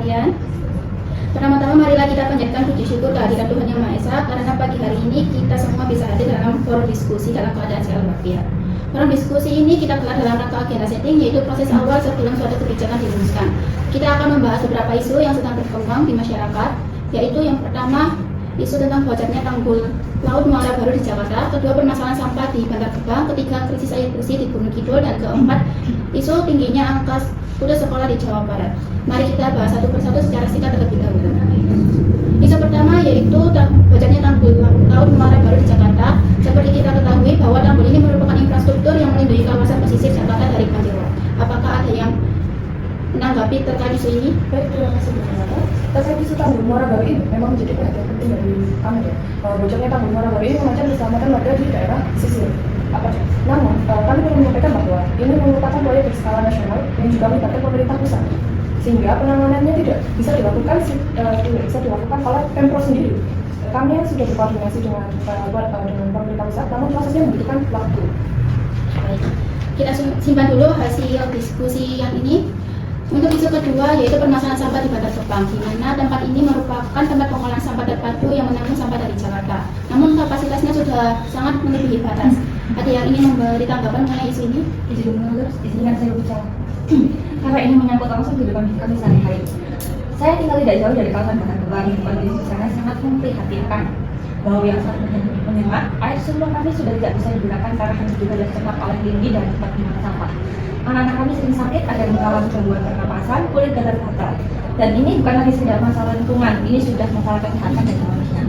sekalian. Pertama-tama marilah kita panjatkan puji syukur kehadiran Tuhan Yang Maha Esa karena pagi hari ini kita semua bisa hadir dalam forum diskusi dalam keadaan sehat walafiat. Forum diskusi ini kita gelar dalam rangka agenda setting, yaitu proses awal sebelum suatu kebijakan dirumuskan. Kita akan membahas beberapa isu yang sedang berkembang di masyarakat, yaitu yang pertama, isu tentang bocornya tanggul laut Muara Baru di Jakarta, kedua permasalahan sampah di Bantar Gebang, ketiga krisis air bersih di Gunung Kidul, dan keempat isu tingginya angka putus sekolah di Jawa Barat. Mari kita bahas satu persatu secara singkat terlebih dahulu. Isu pertama yaitu bocornya tanggul laut Muara Baru di Jakarta. Seperti kita ketahui bahwa tanggul ini merupakan infrastruktur yang melindungi kawasan pesisir Jakarta dari banjir rob. Apakah ada yang menanggapi terkait isu ini? Baik, terima kasih Bu Renata. Terkait isu tanggul Muara Baru ini memang menjadi perhatian penting dari kami ya. Bocornya tanggul Muara Baru ini mengancam keselamatan warga di daerah pesisir. Namun, kami perlu menyampaikan bahwa ini merupakan proyek berskala nasional yang juga melibatkan pemerintah pusat, sehingga penanganannya tidak bisa dilakukan oleh Pemprov sendiri. Kami sudah berkoordinasi dengan pemerintah pusat, namun prosesnya membutuhkan waktu. Baik, kita simpan dulu hasil diskusi yang ini. Untuk isu kedua yaitu permasalahan sampah di Bantar Gebang, di mana tempat ini merupakan tempat pengolahan sampah terpadu yang menampung sampah dari Jakarta. Namun kapasitasnya sudah sangat melebihi batas. Ada yang ingin memberi tanggapan mengenai isu ini? Izinkan saya bicara. Karena ini menyangkut langsung kehidupan kami sehari-hari. Saya tinggal tidak jauh dari kawasan Bantar Gebang. Kondisi di sana sangat memprihatinkan. Bau yang sangat menyengat, air sumur kami sudah tidak bisa digunakan karena hanya juga tercemar oleh lindi dan tempat pembuangan sampah. Anak-anak kami sering sakit, ada yang mengalami gangguan pernapasan, kulit gatal-gatal. Dan ini bukan lagi sekedar masalah lingkungan, ini sudah masalah kesehatan dan manusia.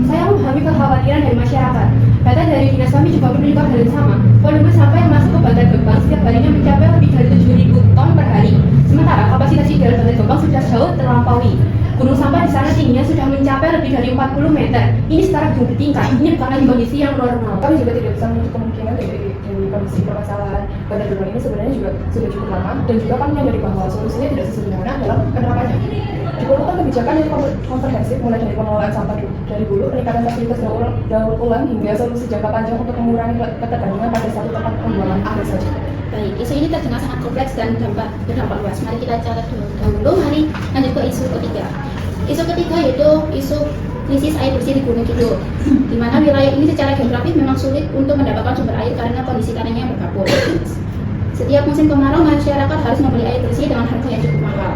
Saya memahami kekhawatiran dari masyarakat. Data dari dinas kami juga menunjukkan hal yang sama. Volume sampah yang masuk ke Bantar Gebang setiap harinya mencapai lebih dari 7.000 ton per hari. Sementara kapasitas ideal Bantar Gebang sudah jauh terlampaui. Gunung sampah di sana tingginya sudah mencapai lebih dari 40 meter. Ini setara gunung bertingkat. Ini bukan lagi kondisi yang normal. Kami juga tidak bisa menutup kemungkinan dari kondisi permasalahan Bantar Gebang ini sebenarnya juga sudah cukup lama, dan juga kami menyadari bahwa solusinya tidak sesederhana dalam penerapannya. Diperlukan kebijakan yang komprehensif, mulai dari pengelolaan sampah dari hulu, peningkatan fasilitas daur ulang, hingga solusi jangka panjang untuk mengurangi ketergantungan pada satu tempat pembuangan akhir saja. Baik, isu ini terdengar sangat kompleks dan berdampak luas. Mari kita catat dahulu. Mari lanjut ke isu ketiga. Isu ketiga yaitu isu krisis air bersih di Gunung Kidul, di mana wilayah ini secara geografis memang sulit untuk mendapatkan sumber air karena kondisi tanahnya yang berkabut. Setiap musim kemarau masyarakat harus membeli air bersih dengan harga yang cukup mahal.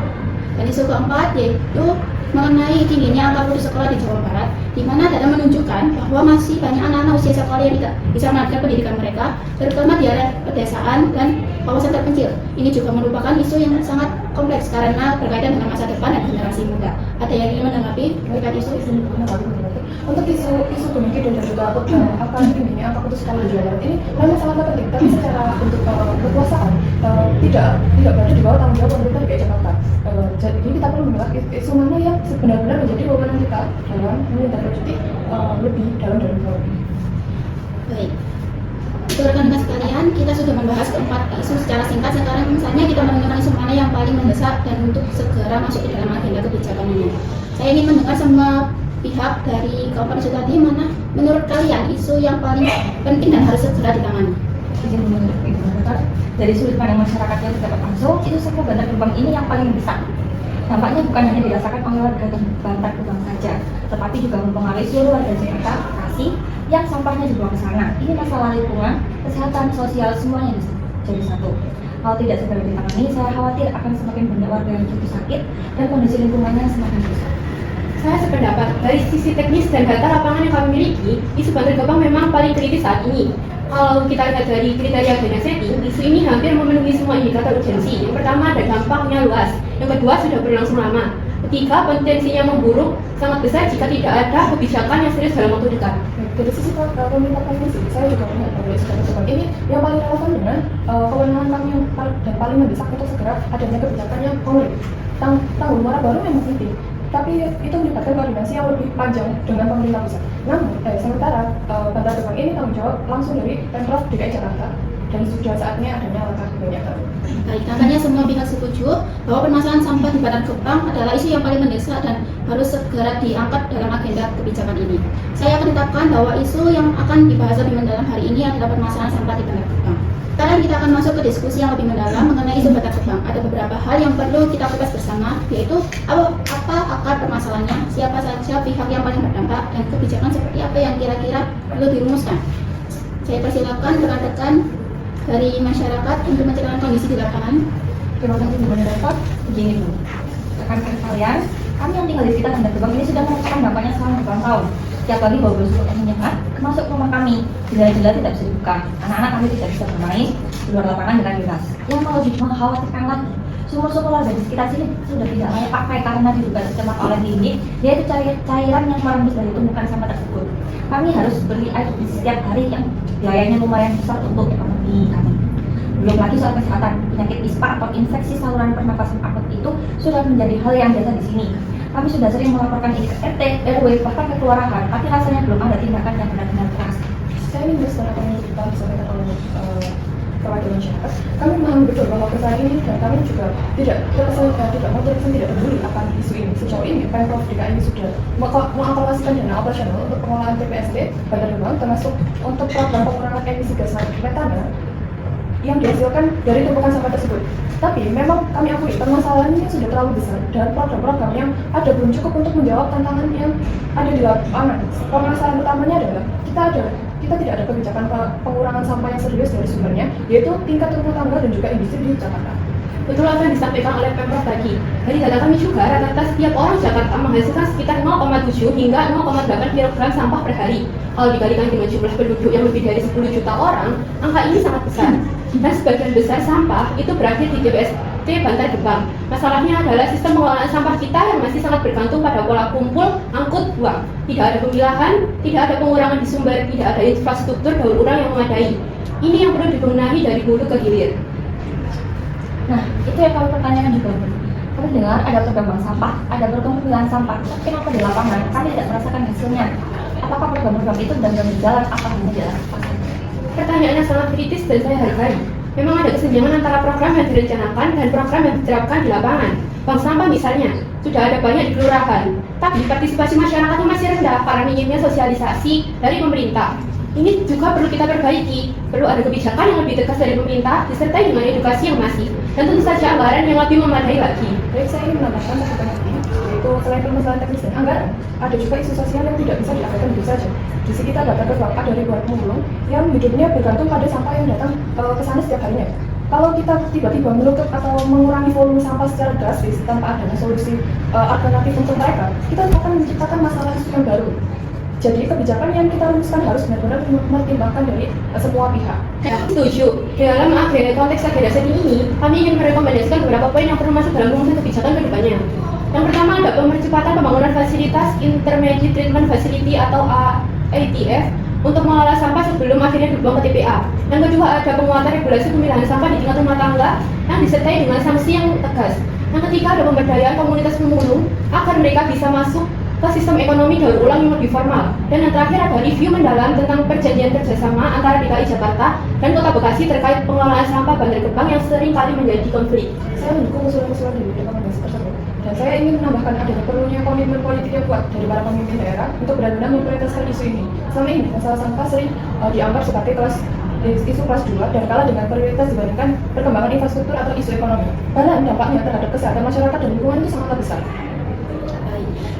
Dan isu keempat yaitu mengenai tingginya angka putus sekolah di Jawa Barat, di mana data menunjukkan bahwa masih banyak anak-anak usia sekolah yang tidak bisa melanjutkan pendidikan mereka, terutama di area pedesaan dan kawasan terpencil. Ini juga merupakan isu yang sangat kompleks karena berkaitan dengan masa depan dan generasi muda. Ada yang ingin menanggapi terkait isu ini? Untuk isu Gunung Kidul dan juga angka tingginya angka putus sekolah di Jawa Barat ini memang sangat penting, tapi secara untuk kekuasaan tidak berada di bawah tanggung jawab pemerintah DKI Jakarta. Jadi kita perlu menolak isu mana yang benar-benar menjadi wewenang kita dalam menindaklanjuti lebih dalam dari bawah. Baik, itu rekan-rekan sekalian, kita sudah membahas keempat isu secara singkat. Sekarang misalnya kita menentukan isu mana yang paling mendesak dan untuk segera masuk ke dalam agenda kebijakan ini. Saya ingin mendengar semua pihak dari keempat isu tadi, mana menurut kalian isu yang paling penting dan harus segera ditangani. Izin menurut Ibu Renata, dari sudut pandang masyarakat yang terdapat langsung, itu sampah Bantar Gebang ini yang paling besar. Dampaknya bukan hanya dirasakan oleh warga Bantar Gebang saja, tetapi juga mempengaruhi seluruh warga Jakarta, Bekasi, yang sampahnya dibawa ke sana. Ini masalah lingkungan, kesehatan, sosial, semuanya jadi satu. Kalau tidak segera ditangani, saya khawatir akan semakin banyak warga yang jatuh sakit dan kondisi lingkungannya semakin rusak. Saya sependapat, dari sisi teknis dan data lapangan yang kami miliki, isu Bantar Gebang memang paling kritis saat ini. Kalau kita lihat dari kriteria agenda setting, isu ini hampir memenuhi semua indikator urgensi. Yang pertama, ada dampaknya luas. Yang kedua, sudah berlangsung lama. Ketiga, potensinya memburuk sangat besar jika tidak ada kebijakan yang serius dalam waktu dekat. Dari sisi pemerintah teknis, saya juga melihat bahwa isu Bantar Gebang ini yang paling relevan dengan kewenangan kami yang paling mendesak untuk segera adanya kebijakan yang konkret. Tanggul Muara Baru memang penting, tapi itu melibatkan koordinasi yang lebih panjang dengan pemerintah pusat. Namun, sementara Bantar Gebang ini tanggung jawab langsung dari Pemprov DKI Jakarta, dan sudah saatnya adanya langkah kebijakan. Baik, tampaknya semua pihak setuju bahwa permasalahan sampah di Bantar Gebang adalah isu yang paling mendesak dan harus segera diangkat dalam agenda kebijakan ini. Saya akan tetapkan bahwa isu yang akan dibahas lebih mendalam hari ini adalah permasalahan sampah di Bantar Gebang. Sekarang kita akan masuk ke diskusi yang lebih mendalam mengenai isu Bantar Gebang. Ada beberapa hal yang perlu kita kupas bersama, yaitu apa akar permasalahannya, siapa saja pihak yang paling berdampak, dan kebijakan seperti apa yang kira-kira perlu dirumuskan. Saya persilakan rekan-rekan dari masyarakat untuk menceritakan kondisi di lapangan. Terima kasih Bu Dapat. Begini Bu, rekan-rekan kalian, kami yang tinggal di sekitar Bantar Gebang ini sudah merasakan dampaknya selama bertahun-tahun. Setiap pagi bau busuk yang menyengat masuk ke rumah kami, jendela-jendela tidak bisa dibuka, anak-anak kami tidak bisa bermain di luar lapangan dengan bebas. Yang lebih mengkhawatirkan lagi, sumur-sumur warga di sekitar sini sudah tidak layak pakai karena diduga tercemar oleh limbah, yaitu cairan yang merembes dari tumpukan sampah tersebut. Kami harus beli air di setiap hari yang biayanya lumayan besar untuk ekonomi kami. Belum lagi soal kesehatan, penyakit ispa atau infeksi saluran pernafasan akut itu sudah menjadi hal yang biasa di sini. Kami sudah sering melaporkan ini ke RT, RW, bahkan ke kelurahan, tapi rasanya belum ada tindakan yang benar-benar keras. Saya ingin bersama yang kita disampaikan oleh perwakilan masyarakat. Kami memahami betul bahwa perusahaan ini dan kami juga tidak peduli akan isu ini. Sejauh ini, Pemprov DKI sudah mengalokasikan dana operasional untuk pengelolaan TPSD Bantar Gebang, termasuk untuk program pengurangan emisi gas metana yang dihasilkan dari tumpukan sampah tersebut. Tapi memang kami akui permasalahannya sudah terlalu besar dan program-program yang ada belum cukup untuk menjawab tantangan yang ada di lapangan. Permasalahan utamanya adalah kita tidak ada kebijakan pengurangan sampah yang serius dari sumbernya, yaitu tingkat rumah tangga dan juga industri di Jakarta. Betul apa yang disampaikan oleh Pemprov tadi. Dari data kami juga, rata-rata setiap orang Jakarta menghasilkan sekitar 0,7 hingga 0,8 kg sampah per hari. Kalau dikalikan dengan jumlah penduduk yang lebih dari 10 juta orang, angka ini sangat besar. Dan sebagian besar sampah itu berakhir di TPSD Bantar Gebang. Masalahnya adalah sistem pengelolaan sampah kita yang masih sangat bergantung pada pola kumpul, angkut, buang. Tidak ada pemilahan, tidak ada pengurangan di sumber, tidak ada infrastruktur daur ulang yang memadai. Ini yang perlu dibenahi dari hulu ke hilir. Nah, itu yang kami pertanyakan juga. Kami dengar ada program bank sampah, ada program pemilahan sampah, tapi kenapa di lapangan kami tidak merasakan hasilnya? Apakah program-program itu benar-benar berjalan? Apa hanya dilakukan? Pertanyaannya sangat kritis dan saya hargai. Memang ada kesenjangan antara program yang direncanakan dan program yang diterapkan di lapangan. Bank sampah misalnya, sudah ada banyak di kelurahan, tapi partisipasi masyarakatnya masih rendah karena minimnya sosialisasi dari pemerintah. Ini juga perlu kita perbaiki. Perlu ada kebijakan yang lebih tegas dari pemerintah, disertai dengan edukasi yang masif, dan tentu saja anggaran yang lebih memadai lagi. Baik, saya ingin menambahkan satu poin lagi, yaitu selain permasalahan teknis dan anggaran, ada juga isu sosial yang tidak bisa diabaikan begitu saja. Di sekitar Bantar Gebang ada ribuan pemulung yang hidupnya bergantung pada sampah yang datang ke sana setiap harinya. Kalau kita tiba-tiba menutup atau mengurangi volume sampah secara drastis tanpa adanya solusi alternatif untuk mereka, kita akan menciptakan masalah isu yang baru. Jadi kebijakan yang kita rumuskan harus benar-benar mempertimbangkan dari semua pihak. Setuju. Dalam konteks agenda setting ini, kami ingin merekomendasikan beberapa poin yang perlu masuk dalam rumusan kebijakan ke depannya. Yang pertama ada percepatan pembangunan fasilitas Intermediate Treatment Facility atau ITF untuk mengolah sampah sebelum akhirnya dibuang ke TPA. Yang kedua ada penguatan regulasi pemilahan sampah di tingkat rumah tangga yang disertai dengan sanksi yang tegas. Yang ketiga ada pemberdayaan komunitas pemulung agar mereka bisa masuk ke sistem ekonomi daur ulang yang lebih formal. Dan yang terakhir ada review mendalam tentang perjanjian kerjasama antara DKI Jakarta dan Kota Bekasi terkait pengelolaan sampah Bantar Gebang yang sering kali menjadi konflik. Saya mendukung usulan-usulan dari rekomendasi tersebut. Dan saya ingin menambahkan adanya perlunya komitmen politik yang kuat dari para pemimpin daerah untuk benar-benar memprioritaskan isu ini. Selama ini masalah sampah sering dianggap sebagai isu kelas 2 dan kalah dengan prioritas dibandingkan perkembangan infrastruktur atau isu ekonomi. Padahal dampaknya terhadap kesehatan masyarakat dan lingkungan itu sangatlah besar.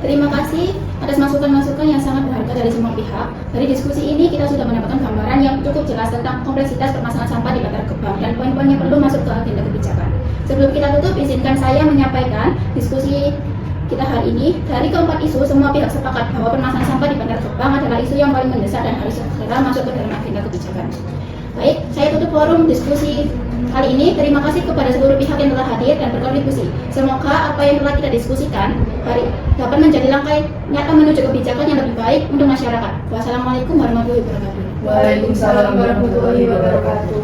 Terima kasih atas masukan-masukan yang sangat berharga dari semua pihak. Dari diskusi ini kita sudah mendapatkan gambaran yang cukup jelas tentang kompleksitas permasalahan sampah di Bantar Gebang dan poin-poin yang perlu masuk ke agenda kebijakan. Sebelum kita tutup, izinkan saya menyampaikan diskusi kita hari ini. Dari keempat isu, semua pihak sepakat bahwa permasalahan sampah di Bantar Gebang adalah isu yang paling mendesak dan harus segera masuk ke dalam agenda kebijakan. Baik, saya tutup forum diskusi kali ini. Terima kasih kepada seluruh pihak yang telah hadir dan berkontribusi. Semoga apa yang telah kita diskusikan dapat menjadi langkah nyata menuju kebijakan yang lebih baik untuk masyarakat. Wassalamualaikum warahmatullahi wabarakatuh. Waalaikumsalam warahmatullahi wabarakatuh.